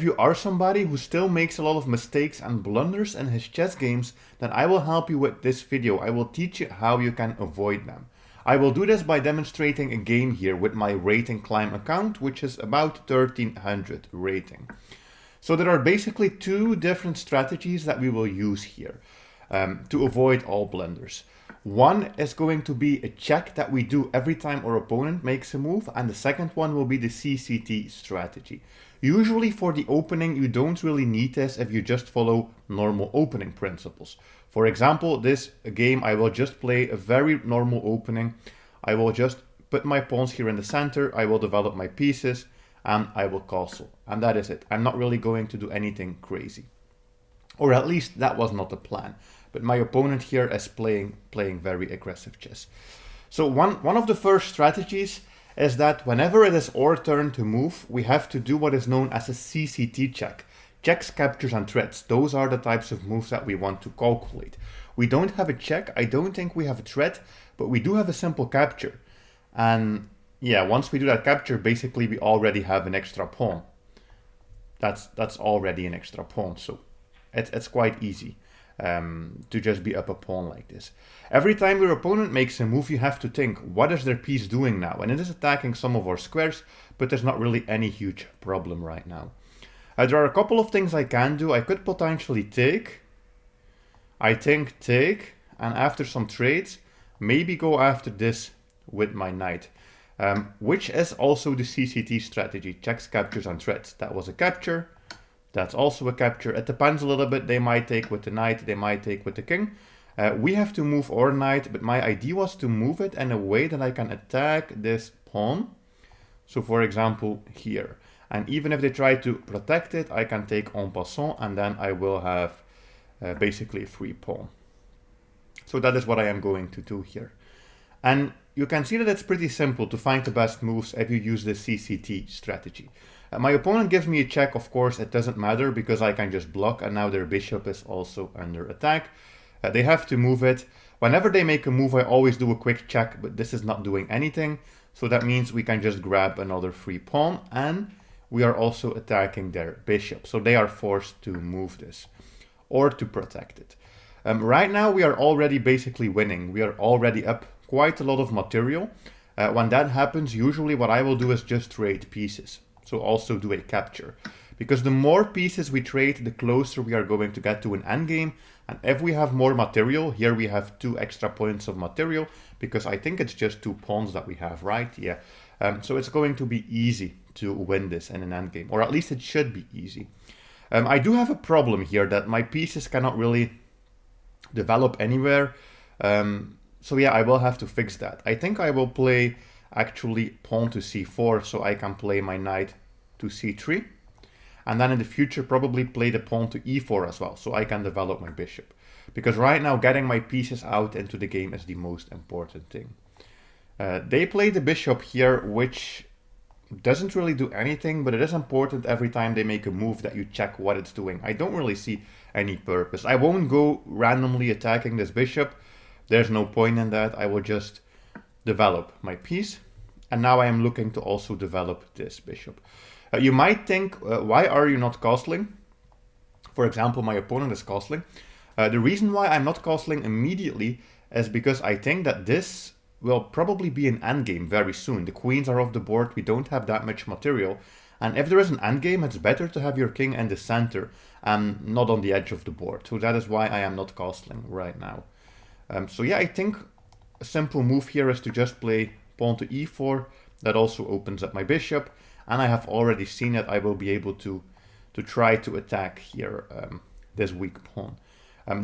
If you are somebody who still makes a lot of mistakes and blunders in his chess games, then I will help you with this video. I will teach you how you can avoid them. I will do this by demonstrating a game here with my rating climb account, which is about 1300 rating. So there are basically two different strategies that we will use here to avoid all blunders. One is going to be a check that we do every time our opponent makes a move, and the second one will be the CCT strategy. Usually for the opening, you don't really need this if you just follow normal opening principles. For example, this game I will just play a very normal opening. I will just put my pawns here in the center, I will develop my pieces, and I will castle. And that is it. I'm not really going to do anything crazy. Or at least that was not the plan. But my opponent here is playing very aggressive chess. So one of the first strategies is that whenever it is our turn to move, we have to do what is known as a CCT check. Checks, captures, and threats. Those are the types of moves that we want to calculate. We don't have a check, I don't think we have a threat, but we do have a simple capture. And yeah, once we do that capture, basically we already have an extra pawn. That's already an extra pawn, so it's quite easy to just be up a pawn like this. Every time your opponent makes a move, you have to think, what is their piece doing now? And it is attacking some of our squares, but there's not really any huge problem right now. There are a couple of things I can do. I could potentially take, I think take, and after some trades, maybe go after this with my knight. Which is also the CCT strategy, checks, captures, and threats. That was a capture. That's also a capture. It depends a little bit. They might take with the knight, they might take with the king. We have to move our knight, but my idea was to move it in a way that I can attack this pawn. So for example, here. And even if they try to protect it, I can take en passant, and then I will have basically a free pawn. So that is what I am going to do here. And you can see that it's pretty simple to find the best moves if you use the CCT strategy. My opponent gives me a check, of course, it doesn't matter because I can just block, and now their bishop is also under attack. They have to move it. Whenever they make a move, I always do a quick check, but this is not doing anything. So that means we can just grab another free pawn, and we are also attacking their bishop. So they are forced to move this or to protect it. Right now, we are already basically winning. We are already up quite a lot of material. When that happens, usually what I will do is just trade pieces. So also do a capture. Because the more pieces we trade, the closer we are going to get to an endgame. And if we have more material, here we have 2 extra points of material, because I think it's just 2 pawns that we have, right? Yeah. So it's going to be easy to win this in an endgame, or at least it should be easy. I do have a problem here that my pieces cannot really develop anywhere. So yeah, I will have to fix that. I think I will play actually pawn to c4, so I can play my knight to c3. And then in the future probably play the pawn to e4 as well, so I can develop my bishop. Because right now getting my pieces out into the game is the most important thing. They play the bishop here, which doesn't really do anything, but it is important every time they make a move that you check what it's doing. I don't really see any purpose. I won't go randomly attacking this bishop. There's no point in that. I will just develop my piece. And now I am looking to also develop this bishop. You might think, why are you not castling? For example, my opponent is castling. The reason why I'm not castling immediately is because I think that this will probably be an endgame very soon. The queens are off the board, we don't have that much material. And if there is an endgame, it's better to have your king in the center and not on the edge of the board. So that is why I am not castling right now. So yeah, I think a simple move here is to just play pawn to e4. That also opens up my bishop. And I have already seen that I will be able to try to attack here this weak pawn.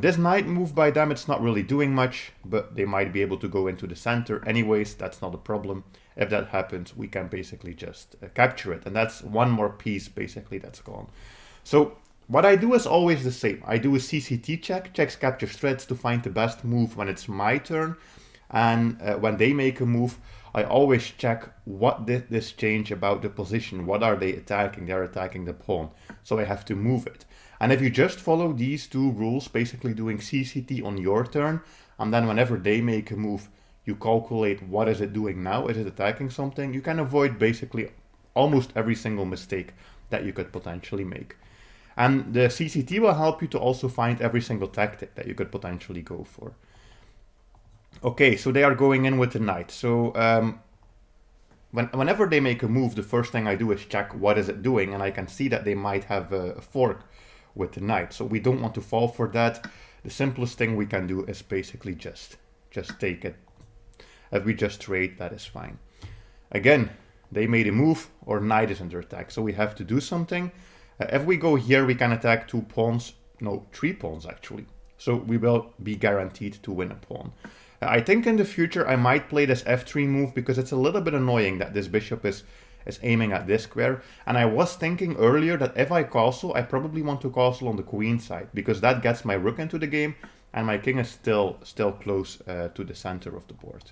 This knight move by them, it's not really doing much, but they might be able to go into the center. Anyways, that's not a problem. If that happens, we can basically just capture it. And that's one more piece basically that's gone. So what I do is always the same. I do a CCT check, checks, captures, threats, to find the best move when it's my turn. And when they make a move, I always check what did this change about the position. What are they attacking? They're attacking the pawn. So I have to move it. And if you just follow these 2 rules, basically doing CCT on your turn, and then whenever they make a move, you calculate what is it doing now, is it attacking something, you can avoid basically almost every single mistake that you could potentially make. And the CCT will help you to also find every single tactic that you could potentially go for. Okay, so they are going in with the knight. So whenever they make a move, the first thing I do is check what is it doing, and I can see that they might have a fork with the knight. So we don't want to fall for that. The simplest thing we can do is basically just take it. If we just trade, that is fine. Again, they made a move, or knight is under attack, so we have to do something. If we go here, we can attack 2 pawns, no, 3 pawns actually. So we will be guaranteed to win a pawn. I think in the future I might play this f3 move because it's a little bit annoying that this bishop is aiming at this square. And I was thinking earlier that if I castle, I probably want to castle on the queen side because that gets my rook into the game and my king is still close to the center of the board.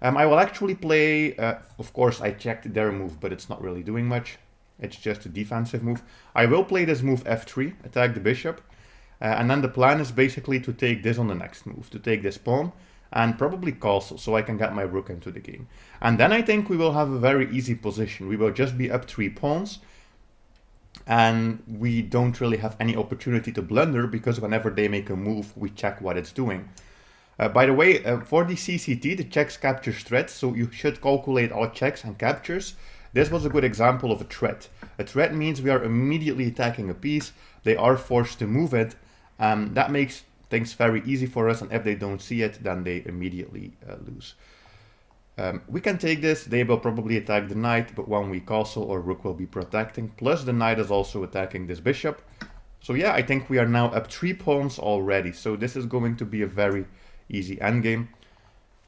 I will actually play, of course I checked their move, but it's not really doing much. It's just a defensive move. I will play this move f3, attack the bishop. And then the plan is basically to take this on the next move, to take this pawn and probably castle so I can get my rook into the game. And then I think we will have a very easy position. We will just be up 3 pawns and we don't really have any opportunity to blunder because whenever they make a move, we check what it's doing. By the way, for the CCT, the checks captures threats, so you should calculate all checks and captures. This was a good example of a threat. A threat means we are immediately attacking a piece, they are forced to move it, that makes things very easy for us, and if they don't see it, then they immediately lose. We can take this, they will probably attack the knight, but when we castle, or rook will be protecting, plus the knight is also attacking this bishop. So yeah, I think we are now up 3 pawns already, so this is going to be a very easy endgame.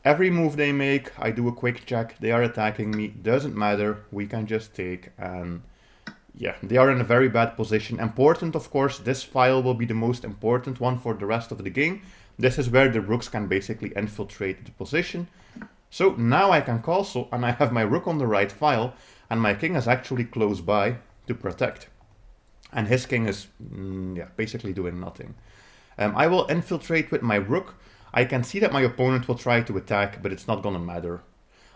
Every move they make, I do a quick check, they are attacking me, doesn't matter, we can just take, and yeah, they are in a very bad position. Important, of course, this file will be the most important one for the rest of the game. This is where the rooks can basically infiltrate the position. So now I can castle, and I have my rook on the right file, and my king is actually close by to protect. And his king is, yeah, basically doing nothing. I will infiltrate with my rook. I can see that my opponent will try to attack, but it's not gonna matter.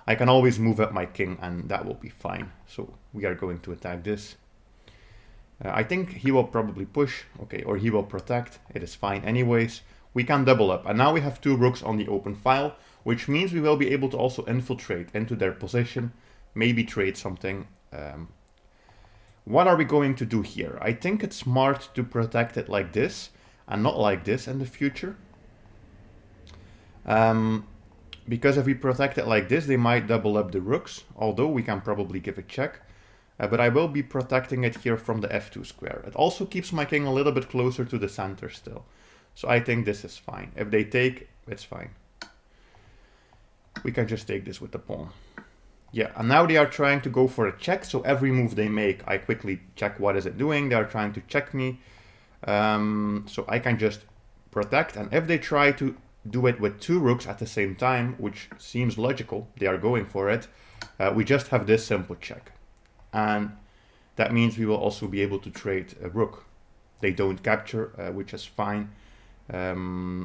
I can always move up my king, and that will be fine. So we are going to attack this. I think he will probably push, okay, or he will protect. It is fine anyways. We can double up, and now we have 2 rooks on the open file, which means we will be able to also infiltrate into their position, maybe trade something. What are we going to do here? I think it's smart to protect it like this, and not like this in the future. Because if we protect it like this, they might double up the rooks, although we can probably give a check. But I will be protecting it here from the f2 square. It also keeps my king a little bit closer to the center still. So I think this is fine. If they take, it's fine. We can just take this with the pawn. Yeah, and now they are trying to go for a check. So every move they make, I quickly check what is it doing. They are trying to check me. So I can just protect. And if they try to do it with 2 rooks at the same time, which seems logical, they are going for it, we just have this simple check. And that means we will also be able to trade a rook. They don't capture, which is fine. I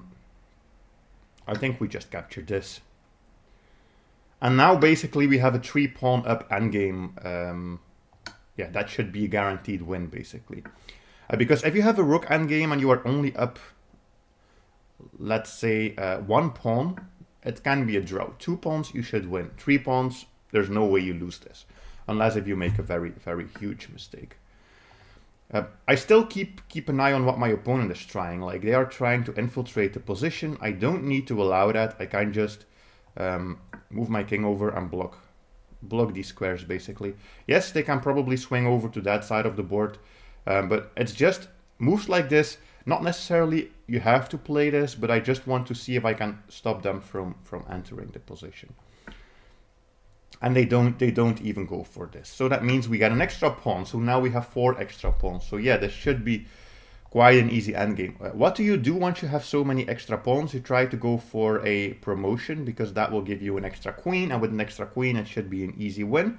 think we just captured this. And now basically we have a 3 pawn up endgame. Yeah, that should be a guaranteed win basically. Because if you have a rook endgame and you are only up, let's say 1 pawn, it can be a draw. 2 pawns you should win. 3 pawns, there's no way you lose this. Unless if you make a very, very huge mistake. I still keep an eye on what my opponent is trying. Like, they are trying to infiltrate the position. I don't need to allow that. I can just move my king over and block these squares, basically. Yes, they can probably swing over to that side of the board. But it's just moves like this. Not necessarily you have to play this, but I just want to see if I can stop them from entering the position. And they don't even go for this. So that means we get an extra pawn. So now we have 4 extra pawns. So yeah, this should be quite an easy endgame. What do you do once you have so many extra pawns? You try to go for a promotion because that will give you an extra queen. And with an extra queen, it should be an easy win.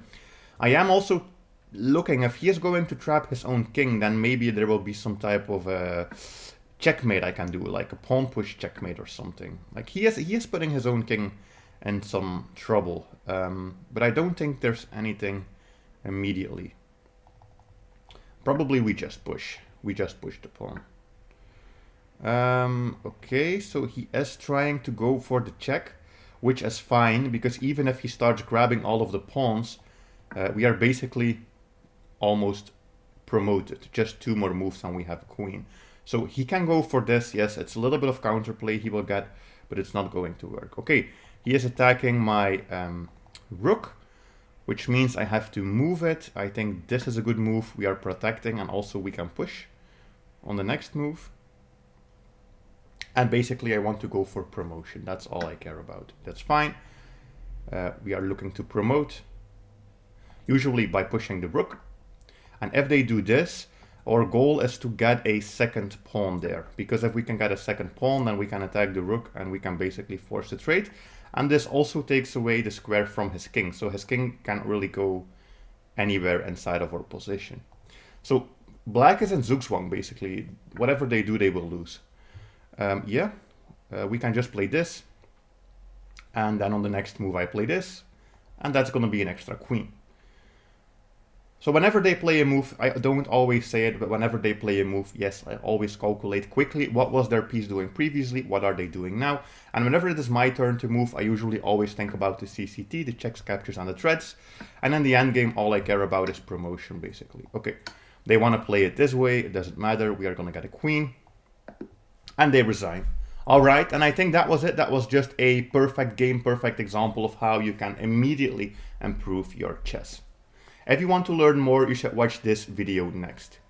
I am also looking, if he is going to trap his own king, then maybe there will be some type of checkmate I can do, like a pawn push checkmate or something. Like he is putting his own king in some trouble, but I don't think there's anything immediately. Probably we just push. We just push the pawn. Okay, so he is trying to go for the check, which is fine, because even if he starts grabbing all of the pawns, we are basically almost promoted. Just 2 more moves and we have a queen. So he can go for this. Yes, it's a little bit of counterplay he will get, but it's not going to work. Okay, he is attacking my rook, which means I have to move it. I think this is a good move. We are protecting, and also we can push on the next move. And basically I want to go for promotion. That's all I care about. That's fine. We are looking to promote, usually by pushing the rook. And if they do this, our goal is to get a second pawn there. Because if we can get a second pawn, then we can attack the rook and we can basically force the trade. And this also takes away the square from his king. So his king can't really go anywhere inside of our position. So black is in zugzwang basically. Whatever they do, they will lose. We can just play this. And then on the next move I play this. And that's going to be an extra queen. So whenever they play a move, I don't always say it, but whenever they play a move, yes, I always calculate quickly what was their piece doing previously, what are they doing now. And whenever it is my turn to move, I usually always think about the CCT, the checks, captures, and the threads. And in the endgame, all I care about is promotion, basically. Okay, they want to play it this way, it doesn't matter, we are going to get a queen. And they resign. All right, and I think that was it. That was just a perfect game, perfect example of how you can immediately improve your chess. If you want to learn more, you should watch this video next.